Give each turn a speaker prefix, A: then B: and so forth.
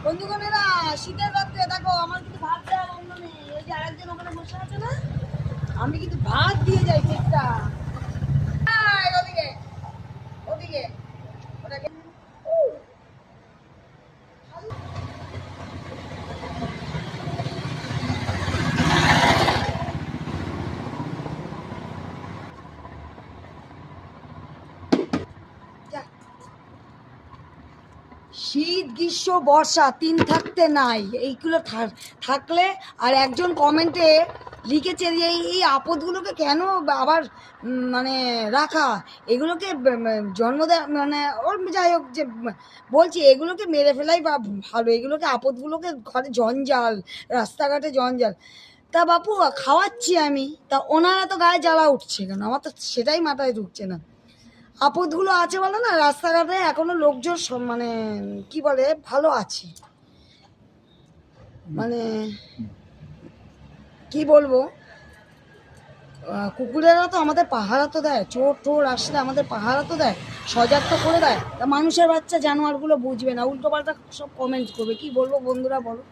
A: বন্ধুগণেরা, শীতের রাত্রে দেখো আমার কিন্তু ভাত দেওয়া বন্ধ নেই। ওই যে আরেকজন ওখানে বসে আছে না, আমি কিন্তু ভাত দিয়ে যাই ঠিকটা। ওদিকে ওদিকে ওটাকে শীত গ্রীষ্ম বর্ষা তিন থাকতে নাই, এইগুলো থাকলে। আর একজন কমেন্টে লিখেছে যে এই আপদগুলোকে কেন আবার মানে রাখা, এগুলোকে জন্ম দেয়, মানে ওর যাই হোক, যে বলছি এগুলোকে মেরে ফেলাই বা ভালো, এগুলোকে আপদগুলোকে ঘরে জঞ্জাল, রাস্তাঘাটে জঞ্জাল। তা বাপু খাওয়াচ্ছি আমি, তা ওনারা তো গায়ে জ্বালা উঠছে কেন, আমার তো সেটাই মাথায় ঢুকছে না। আপদগুলো আছে বলে না, রাস্তাঘাটে এখনো লোকজন মানে কি বলে ভালো আছে, মানে কি বলবো, কুকুরেরা তো আমাদের পাহারা তো দেয়, চোর টোর আসলে আমাদের পাহারা তো দেয়, সজাগ তো করে দেয়। তা মানুষের বাচ্চা জানোয়ারগুলো বুঝবে না, উল্টো পাল্টা সব কমেন্ট করবে, কি বলবো বন্ধুরা বলো।